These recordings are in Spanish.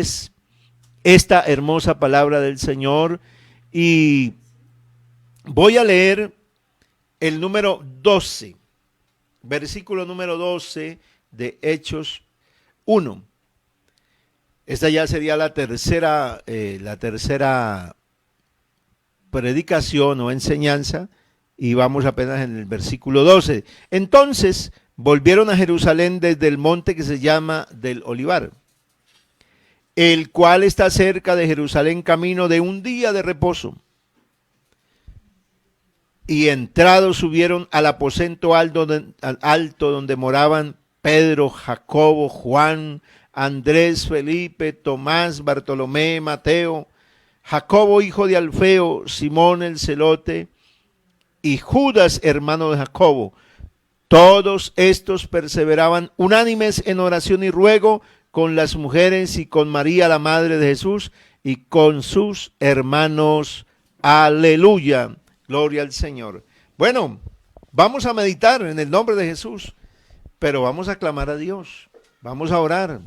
ustedes esta hermosa palabra del Señor y voy a leer el número 12, versículo número 12 de Hechos 1. Esta ya sería la tercera predicación o enseñanza y vamos apenas en el versículo 12. Entonces volvieron a Jerusalén desde el monte que se llama del Olivar, el cual está cerca de Jerusalén, camino de un día de reposo. Y entrados subieron al aposento alto donde moraban Pedro, Jacobo, Juan, Andrés, Felipe, Tomás, Bartolomé, Mateo, Jacobo hijo de Alfeo, Simón el celote y Judas hermano de Jacobo. Todos estos perseveraban unánimes en oración y ruego con las mujeres y con María la madre de Jesús y con sus hermanos. Aleluya, gloria al Señor. Bueno, vamos a meditar en el nombre de Jesús, pero vamos a clamar a Dios, vamos a orar,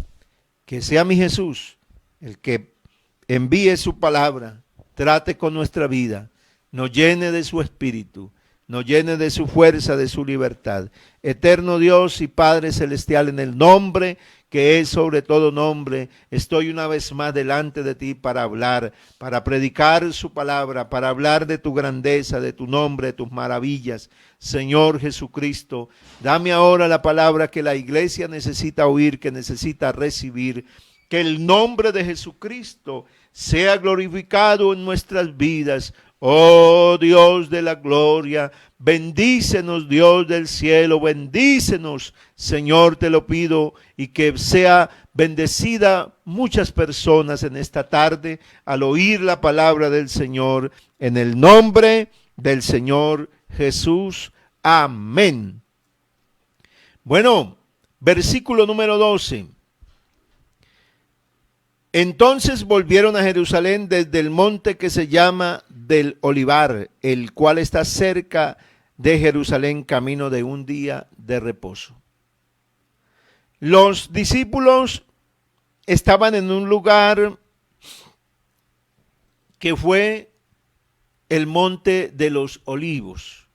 que sea mi Jesús el que envíe su palabra, trate con nuestra vida, nos llene de su espíritu, nos llene de su fuerza, de su libertad. Eterno Dios y Padre Celestial, en el nombre que es sobre todo nombre, estoy una vez más delante de ti para hablar, para predicar su palabra, para hablar de tu grandeza, de tu nombre, de tus maravillas. Señor Jesucristo, dame ahora la palabra que la iglesia necesita oír, que necesita recibir. Que el nombre de Jesucristo sea glorificado en nuestras vidas. Oh Dios de la gloria, bendícenos Dios del cielo, bendícenos Señor, te lo pido, y que sea bendecida muchas personas en esta tarde al oír la palabra del Señor, en el nombre del Señor Jesús. Amén. Bueno, versículo número 12. Entonces volvieron a Jerusalén desde el monte que se llama del Olivar, el cual está cerca de Jerusalén, camino de un día de reposo. Los discípulos estaban en un lugar que fue el monte de los Olivos.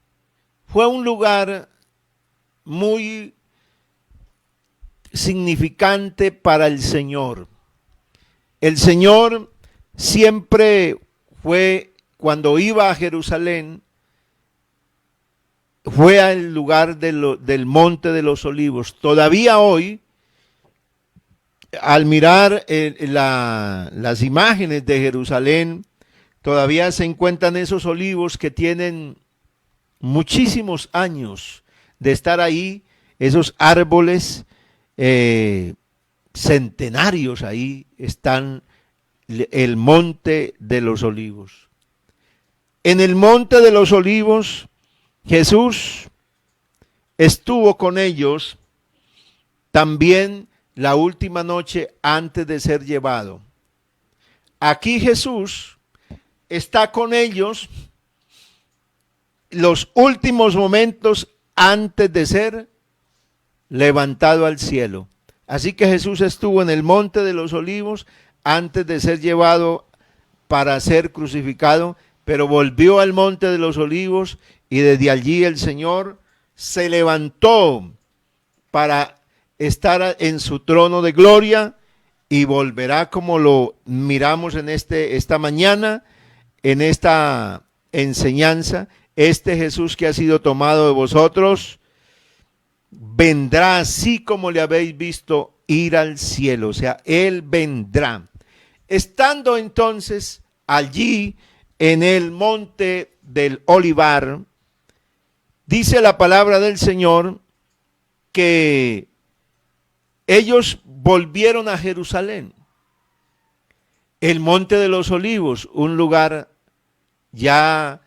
Fue un lugar muy significante para el Señor. El Señor siempre fue, cuando iba a Jerusalén, fue al lugar del monte de los Olivos. Todavía hoy, al mirar las imágenes de Jerusalén, todavía se encuentran esos olivos que tienen muchísimos años de estar ahí, esos árboles centenarios, ahí están el monte de los Olivos. En el monte de los Olivos, Jesús estuvo con ellos también la última noche antes de ser llevado. Aquí Jesús está con ellos los últimos momentos antes de ser levantado al cielo. Así que Jesús estuvo en el monte de los Olivos antes de ser llevado para ser crucificado, pero volvió al monte de los Olivos y desde allí el Señor se levantó para estar en su trono de gloria y volverá, como lo miramos en esta mañana, en esta enseñanza. Este Jesús que ha sido tomado de vosotros vendrá así como le habéis visto ir al cielo, o sea, Él vendrá. Estando entonces allí en el monte del Olivar, dice la palabra del Señor que ellos volvieron a Jerusalén. El monte de los Olivos, un lugar ya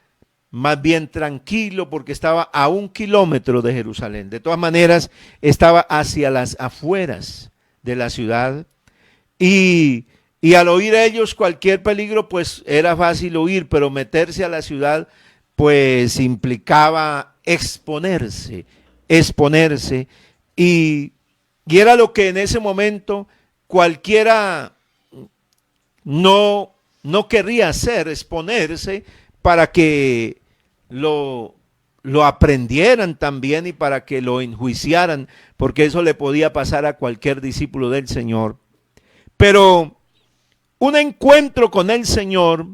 más bien tranquilo porque estaba a 1 kilómetro de Jerusalén. De todas maneras, estaba hacia las afueras de la ciudad y al oír ellos cualquier peligro, pues era fácil huir, pero meterse a la ciudad, pues implicaba exponerse, y era lo que en ese momento cualquiera no querría hacer, exponerse para que lo aprendieran también y para que lo enjuiciaran, porque eso le podía pasar a cualquier discípulo del Señor. Pero un encuentro con el Señor,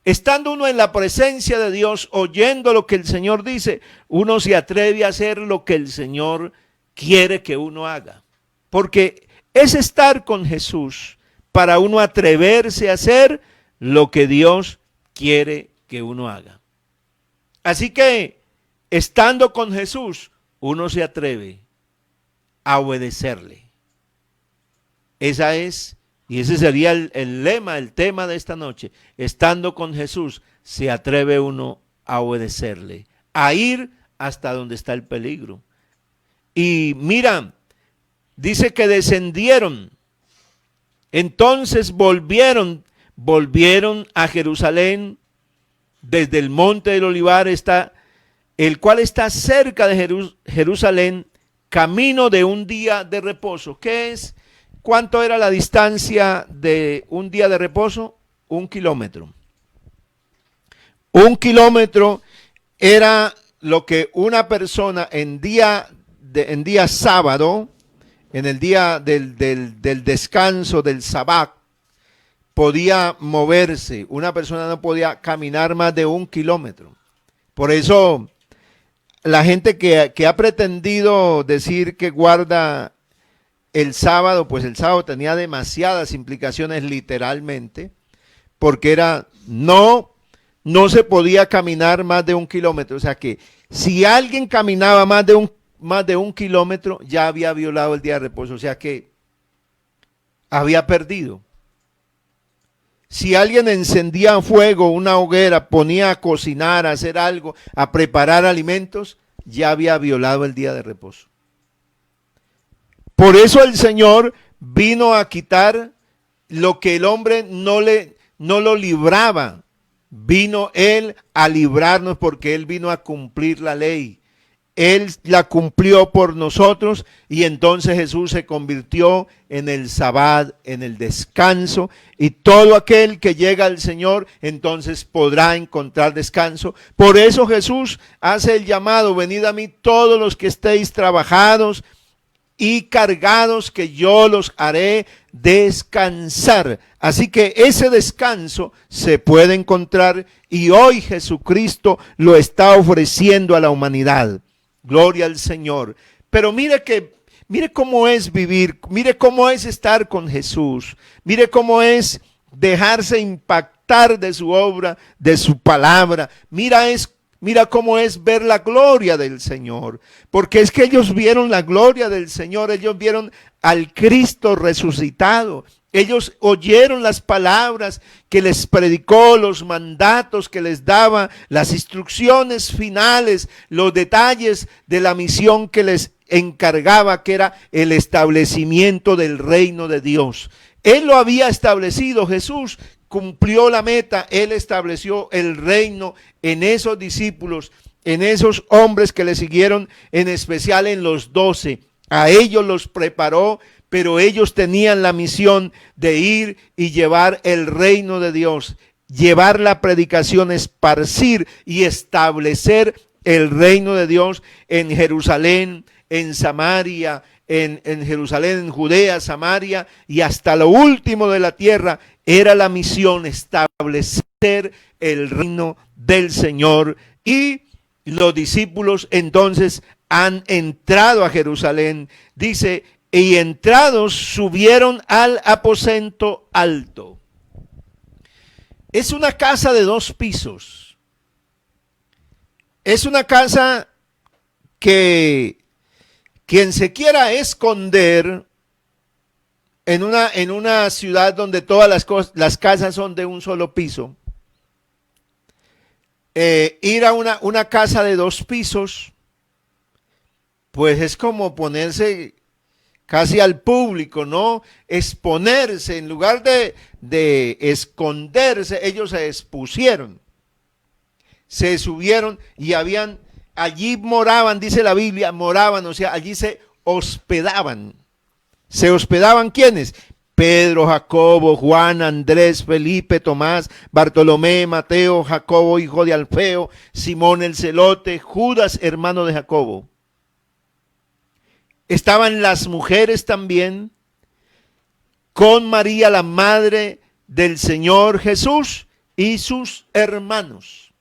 estando uno en la presencia de Dios, oyendo lo que el Señor dice, uno se atreve a hacer lo que el Señor quiere que uno haga. Porque es estar con Jesús para uno atreverse a hacer lo que Dios quiere que uno haga. Así que, estando con Jesús, uno se atreve a obedecerle. Esa es, y ese sería el lema, el tema de esta noche. Estando con Jesús, se atreve uno a obedecerle, a ir hasta donde está el peligro. Y mira, dice que descendieron, entonces volvieron a Jerusalén. Desde el monte del Olivar el cual está cerca de Jerusalén, camino de un día de reposo. ¿Qué es? ¿Cuánto era la distancia de un día de reposo? 1 kilómetro. 1 kilómetro era lo que una persona en día sábado, en el día del descanso, del sabbat, podía moverse. Una persona no podía caminar más de 1 kilómetro. Por eso la gente que ha pretendido decir que guarda el sábado, pues el sábado tenía demasiadas implicaciones literalmente, porque no se podía caminar más de 1 kilómetro. O sea que si alguien caminaba más de un kilómetro, ya había violado el día de reposo. O sea que había perdido. Si alguien encendía fuego, una hoguera, ponía a cocinar, a hacer algo, a preparar alimentos, ya había violado el día de reposo. Por eso el Señor vino a quitar lo que el hombre no lo libraba. Vino Él a librarnos porque Él vino a cumplir la ley. Él la cumplió por nosotros y entonces Jesús se convirtió en el sabbat, en el descanso, y todo aquel que llega al Señor entonces podrá encontrar descanso. Por eso Jesús hace el llamado: venid a mí todos los que estéis trabajados y cargados, que yo los haré descansar. Así que ese descanso se puede encontrar y hoy Jesucristo lo está ofreciendo a la humanidad. Gloria al Señor. Pero mire cómo es vivir, mire cómo es estar con Jesús, mire cómo es dejarse impactar de su obra, de su palabra. Mira cómo es ver la gloria del Señor, porque es que ellos vieron la gloria del Señor, ellos vieron al Cristo resucitado. Ellos oyeron las palabras que les predicó, los mandatos que les daba, las instrucciones finales, los detalles de la misión que les encargaba, que era el establecimiento del reino de Dios. Él lo había establecido, Jesús cumplió la meta, Él estableció el reino en esos discípulos, en esos hombres que le siguieron, en especial en los 12. A ellos los preparó, pero ellos tenían la misión de ir y llevar el reino de Dios, llevar la predicación, esparcir y establecer el reino de Dios en Jerusalén, en Samaria, en Jerusalén, en Judea, Samaria y hasta lo último de la tierra. Era la misión establecer el reino del Señor, y los discípulos entonces han entrado a Jerusalén. Dice: y entrados subieron al aposento alto. Es una casa de 2 pisos. Es una casa que quien se quiera esconder en una ciudad donde todas las casas son de un solo piso, ir a una casa de 2 pisos, pues es como ponerse casi al público, ¿no? Exponerse, en lugar de esconderse, ellos se expusieron, se subieron y allí moraban, dice la Biblia, o sea, allí se hospedaban. ¿Se hospedaban quiénes? Pedro, Jacobo, Juan, Andrés, Felipe, Tomás, Bartolomé, Mateo, Jacobo, hijo de Alfeo, Simón el celote, Judas, hermano de Jacobo. Estaban las mujeres también con María, la madre del Señor Jesús, y sus hermanos.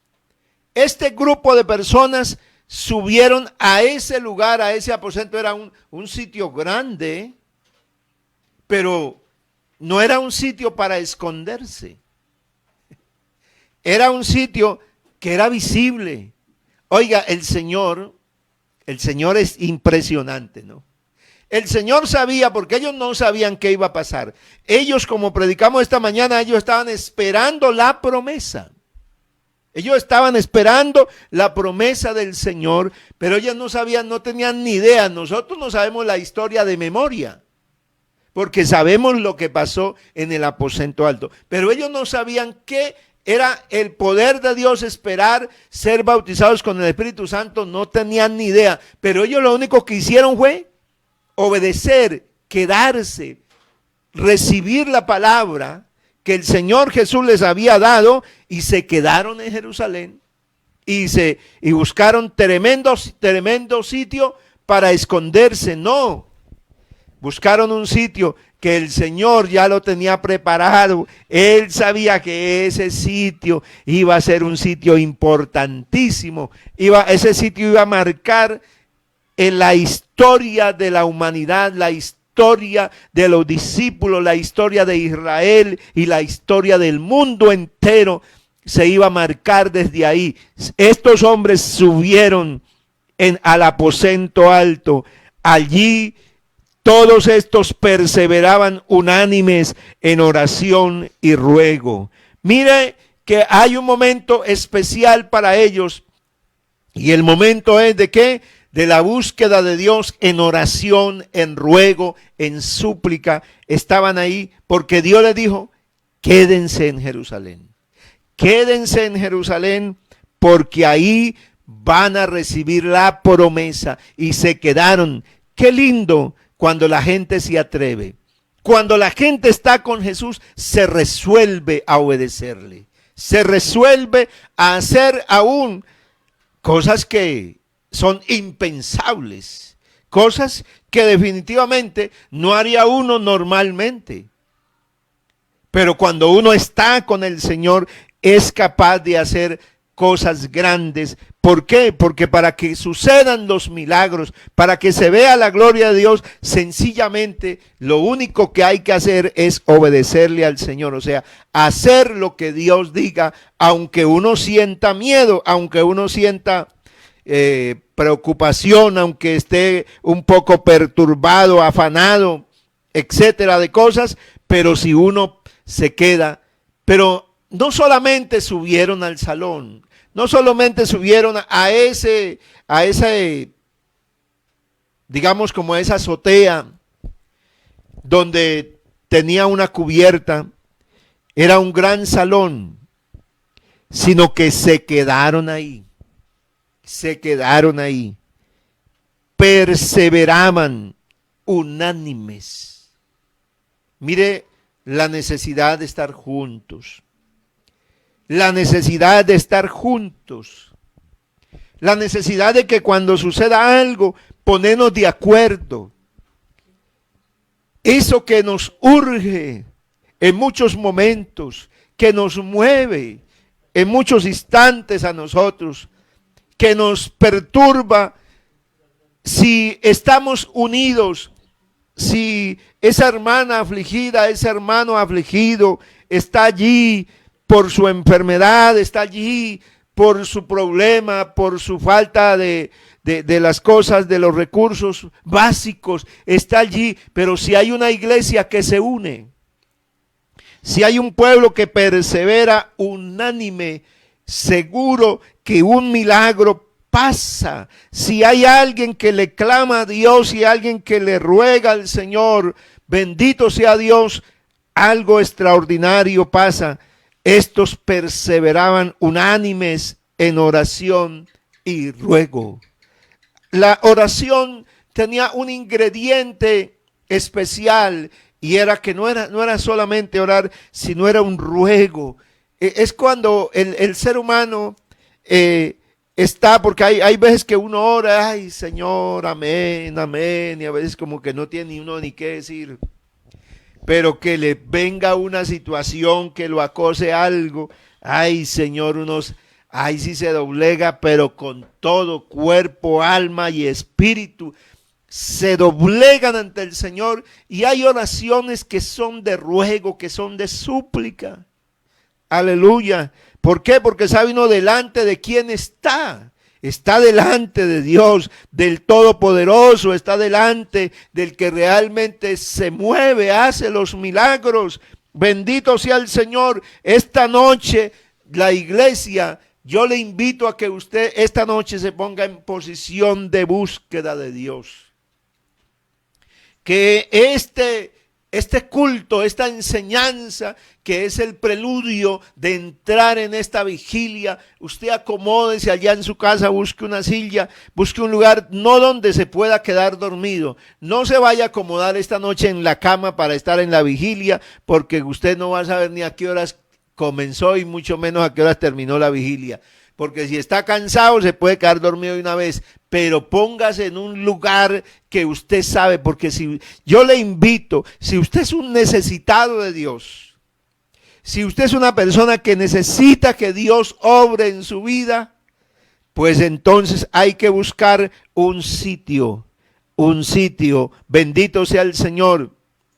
Este grupo de personas subieron a ese lugar, a ese aposento. Era un sitio grande, pero no era un sitio para esconderse. Era un sitio que era visible. Oiga, el Señor es impresionante, ¿no? El Señor sabía, porque ellos no sabían qué iba a pasar. Ellos, como predicamos esta mañana, ellos estaban esperando la promesa. Ellos estaban esperando la promesa del Señor, pero ellos no sabían, no tenían ni idea. Nosotros no sabemos la historia de memoria, porque sabemos lo que pasó en el aposento alto. Pero ellos no sabían qué era el poder de Dios, esperar ser bautizados con el Espíritu Santo. No tenían ni idea. Pero ellos lo único que hicieron fue obedecer, quedarse, recibir la palabra que el Señor Jesús les había dado, y se quedaron en Jerusalén y buscaron tremendo sitio para esconderse. No, buscaron un sitio que el Señor ya lo tenía preparado. Él sabía que ese sitio iba a ser un sitio importantísimo. Ese sitio iba a marcar en la historia de la humanidad, la historia de los discípulos, la historia de Israel y la historia del mundo entero se iba a marcar desde ahí. Estos hombres subieron al aposento alto. Allí todos estos perseveraban unánimes en oración y ruego. Mire que hay un momento especial para ellos, y el momento es ¿de qué? De la búsqueda de Dios en oración, en ruego, en súplica. Estaban ahí porque Dios les dijo: quédense en Jerusalén. Quédense en Jerusalén, porque ahí van a recibir la promesa. Y se quedaron. Qué lindo cuando la gente se atreve. Cuando la gente está con Jesús, se resuelve a obedecerle. Se resuelve a hacer aún cosas que son impensables, cosas que definitivamente no haría uno normalmente. Pero cuando uno está con el Señor, es capaz de hacer cosas grandes. ¿Por qué? Porque para que sucedan los milagros, para que se vea la gloria de Dios, sencillamente lo único que hay que hacer es obedecerle al Señor. O sea, hacer lo que Dios diga, aunque uno sienta miedo, aunque uno sienta preocupación, aunque esté un poco perturbado, afanado, etcétera, de cosas. Pero si uno se queda, pero no solamente subieron al salón, no solamente subieron a ese, digamos, como esa azotea donde tenía una cubierta, era un gran salón, sino que se quedaron ahí, perseveraban unánimes. Mire la necesidad de estar juntos. La necesidad de estar juntos. La necesidad de que cuando suceda algo, ponernos de acuerdo. Eso que nos urge en muchos momentos, que nos mueve en muchos instantes a nosotros, que nos perturba. Si estamos unidos, si esa hermana afligida, ese hermano afligido está allí por su enfermedad, está allí por su problema, por su falta de las cosas, de los recursos básicos, está allí. Pero si hay una iglesia que se une, si hay un pueblo que persevera unánime, seguro que un milagro pasa. Si hay alguien que le clama a Dios y alguien que le ruega al Señor, bendito sea Dios, algo extraordinario pasa. Estos perseveraban unánimes en oración y ruego. La oración tenía un ingrediente especial, Y era que no era solamente orar, sino era un ruego. Es cuando el ser humano está, porque hay veces que uno ora, ay Señor, amén, amén, y a veces como que no tiene ni uno ni qué decir. Pero que le venga una situación que lo acose algo, ay Señor, ay sí se doblega, pero con todo cuerpo, alma y espíritu se doblegan ante el Señor, y hay oraciones que son de ruego, que son de súplica. Aleluya. ¿Por qué? Porque sabe uno delante de quién está. Está delante de Dios, del Todopoderoso, está delante del que realmente se mueve, hace los milagros. Bendito sea el Señor. Esta noche la iglesia, yo le invito a que usted esta noche se ponga en posición de búsqueda de Dios. Que este culto, esta enseñanza, que es el preludio de entrar en esta vigilia, usted acomódese allá en su casa, busque una silla, busque un lugar, no donde se pueda quedar dormido. No se vaya a acomodar esta noche en la cama para estar en la vigilia, porque usted no va a saber ni a qué horas comenzó y mucho menos a qué horas terminó la vigilia. Porque si está cansado se puede quedar dormido de una vez, pero póngase en un lugar que usted sabe, porque si yo le invito, si usted es un necesitado de Dios, si usted es una persona que necesita que Dios obre en su vida, pues entonces hay que buscar un sitio, bendito sea el Señor,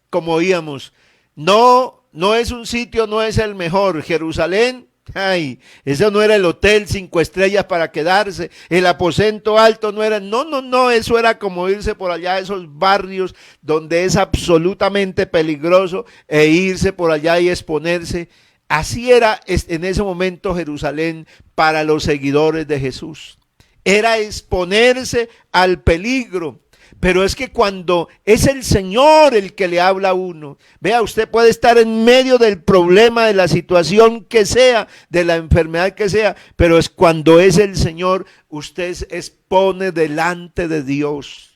como oíamos, no es un sitio, no es el mejor. Jerusalén, ay, eso no era el hotel 5 estrellas para quedarse, el aposento alto no era, no, eso era como irse por allá a esos barrios donde es absolutamente peligroso e irse por allá y exponerse. Así era en ese momento Jerusalén para los seguidores de Jesús. Era exponerse al peligro. Pero es que cuando es el Señor el que le habla a uno, vea, usted puede estar en medio del problema, de la situación que sea, de la enfermedad que sea, pero es cuando es el Señor, usted se expone delante de Dios.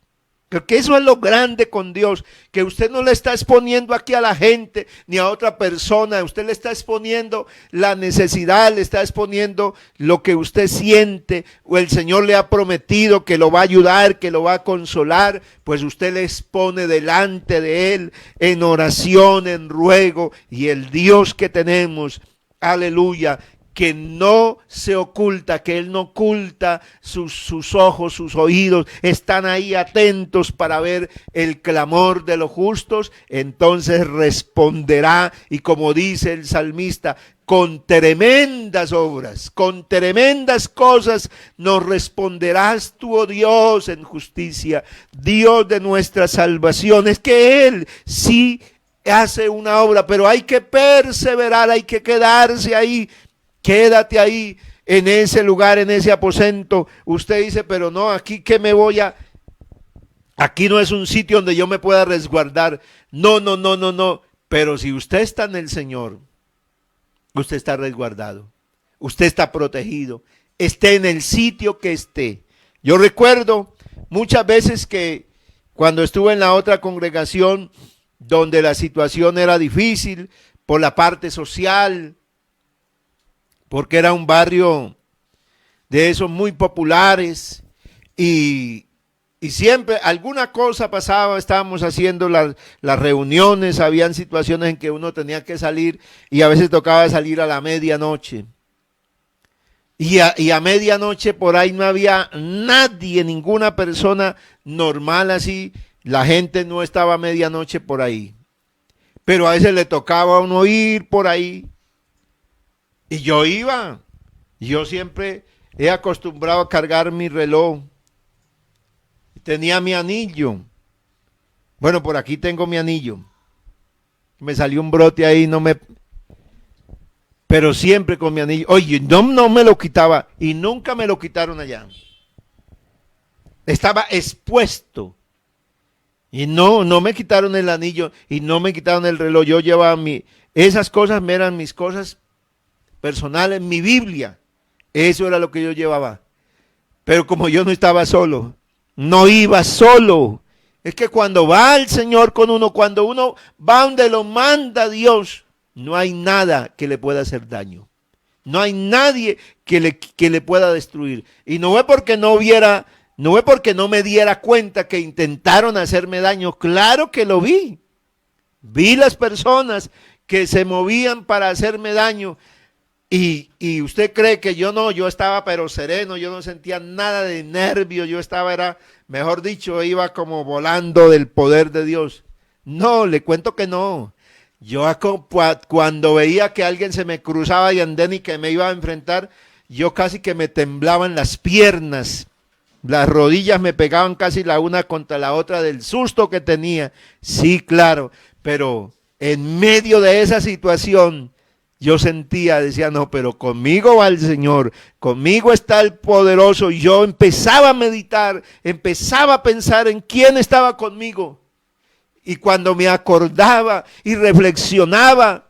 Porque eso es lo grande con Dios, que usted no le está exponiendo aquí a la gente ni a otra persona, usted le está exponiendo la necesidad, le está exponiendo lo que usted siente, o el Señor le ha prometido que lo va a ayudar, que lo va a consolar, pues usted le expone delante de Él en oración, en ruego, y el Dios que tenemos, aleluya, que no se oculta, que Él no oculta sus ojos, sus oídos, están ahí atentos para ver el clamor de los justos, entonces responderá, y como dice el salmista, con tremendas obras, con tremendas cosas nos responderás tú, oh Dios, en justicia, Dios de nuestra salvación. Es que Él sí hace una obra, pero hay que perseverar, hay que quedarse ahí. Quédate ahí en ese lugar, en ese aposento. Usted dice, pero no, aquí que me voy a... Aquí no es un sitio donde yo me pueda resguardar. No. Pero si usted está en el Señor, usted está resguardado. Usted está protegido. Esté en el sitio que esté. Yo recuerdo muchas veces que cuando estuve en la otra congregación, donde la situación era difícil por la parte social, porque era un barrio de esos muy populares, y siempre alguna cosa pasaba, estábamos haciendo las reuniones, habían situaciones en que uno tenía que salir y a veces tocaba salir a la medianoche. Y a medianoche por ahí no había nadie, ninguna persona normal así, la gente no estaba a medianoche por ahí. Pero a veces le tocaba a uno ir por ahí. Y yo iba, yo siempre he acostumbrado a cargar mi reloj. Tenía mi anillo. Bueno, por aquí tengo mi anillo. Me salió un brote ahí, pero siempre con mi anillo. Oye, no me lo quitaba y nunca me lo quitaron allá. Estaba expuesto. Y no me quitaron el anillo y no me quitaron el reloj. Yo llevaba esas cosas eran mis cosas personales, mi Biblia, eso era lo que yo llevaba. Pero como yo no estaba solo, no iba solo, Es que cuando va el Señor con uno, cuando uno va donde lo manda Dios, no hay nada que le pueda hacer daño. No hay nadie que le pueda destruir. Y no es porque no es porque no me diera cuenta que intentaron hacerme daño. Claro que lo vi. Vi las personas que se movían para hacerme daño. Y usted cree que yo estaba pero sereno, yo no sentía nada de nervio, mejor dicho, iba como volando del poder de Dios. No, le cuento que no. Cuando veía que alguien se me cruzaba y andén y que me iba a enfrentar, yo casi que me temblaban las piernas, las rodillas me pegaban casi la una contra la otra del susto que tenía. Sí, claro, pero en medio de esa situación, yo decía, no, pero conmigo va el Señor, conmigo está el poderoso. Y yo empezaba a meditar, empezaba a pensar en quién estaba conmigo. Y cuando me acordaba y reflexionaba,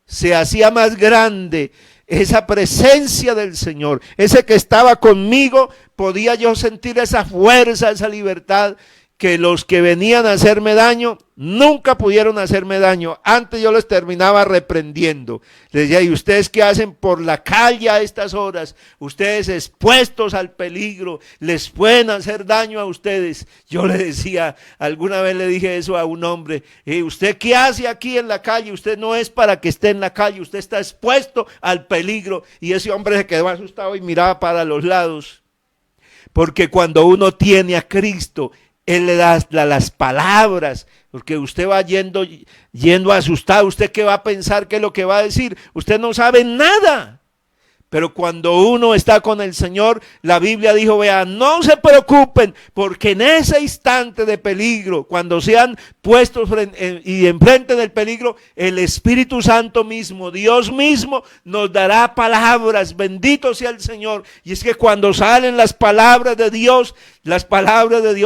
se hacía más grande esa presencia del Señor. Ese que estaba conmigo, podía yo sentir esa fuerza, esa libertad, que los que venían a hacerme daño nunca pudieron hacerme daño. Antes yo les terminaba reprendiendo. Les decía, ¿y ustedes qué hacen por la calle a estas horas? Ustedes expuestos al peligro, les pueden hacer daño a ustedes. Yo le decía, alguna vez le dije eso a un hombre, ¿usted qué hace aquí en la calle? Usted no es para que esté en la calle, usted está expuesto al peligro. Y ese hombre se quedó asustado y miraba para los lados. Porque cuando uno tiene a Cristo, Él le da las palabras, porque usted va yendo asustado. ¿Usted qué va a pensar? ¿Qué es lo que va a decir? Usted no sabe nada. Pero cuando uno está con el Señor, la Biblia dijo, vean, no se preocupen, porque en ese instante de peligro, cuando sean puestos y enfrente del peligro, el Espíritu Santo mismo, Dios mismo, nos dará palabras. Bendito sea el Señor. Y es que cuando salen las palabras de Dios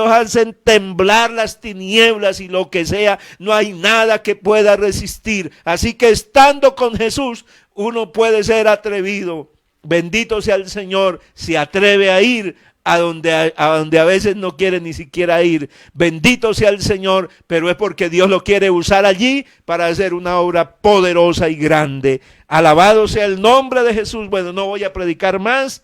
hacen temblar las tinieblas y lo que sea. No hay nada que pueda resistir. Así que estando con Jesús, uno puede ser atrevido. Bendito sea el Señor, se atreve a ir a donde a veces no quiere ni siquiera ir. Bendito sea el Señor, pero es porque Dios lo quiere usar allí para hacer una obra poderosa y grande. Alabado sea el nombre de Jesús. Bueno, no voy a predicar más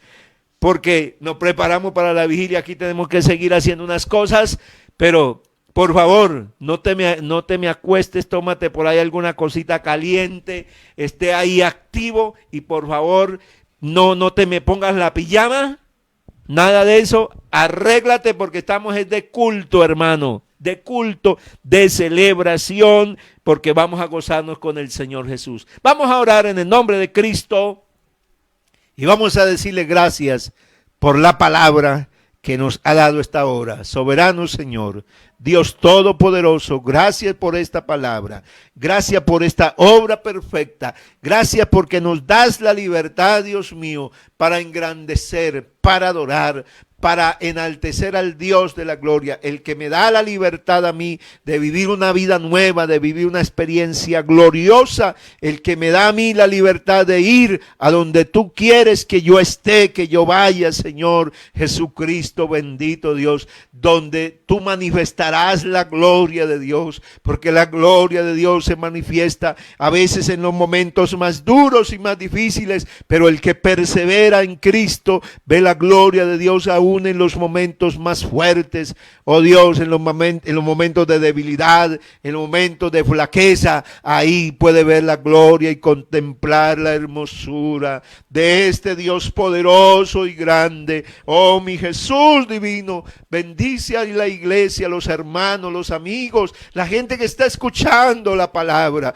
porque nos preparamos para la vigilia. Aquí tenemos que seguir haciendo unas cosas, pero por favor, no te me acuestes, tómate por ahí alguna cosita caliente, esté ahí activo y por favor, no te me pongas la pijama, nada de eso, arréglate porque estamos de culto, hermano, de culto, de celebración, porque vamos a gozarnos con el Señor Jesús. Vamos a orar en el nombre de Cristo y vamos a decirle gracias por la palabra que nos ha dado esta hora. Soberano Señor, Dios Todopoderoso, gracias por esta palabra, gracias por esta obra perfecta, gracias porque nos das la libertad, Dios mío, para engrandecer, para adorar, para enaltecer al Dios de la gloria, el que me da la libertad a mí de vivir una vida nueva, de vivir una experiencia gloriosa, el que me da a mí la libertad de ir a donde tú quieres que yo esté, que yo vaya, Señor Jesucristo, bendito Dios, donde tú manifestarás la gloria de Dios, porque la gloria de Dios se manifiesta a veces en los momentos más duros y más difíciles, pero el que persevera en Cristo ve la gloria de Dios aún en los momentos más fuertes. Oh Dios, en los momentos de debilidad, en los momentos de flaqueza, ahí puede ver la gloria y contemplar la hermosura de este Dios poderoso y grande. Oh mi Jesús divino, bendice a la iglesia, los hermanos, los amigos, la gente que está escuchando la palabra.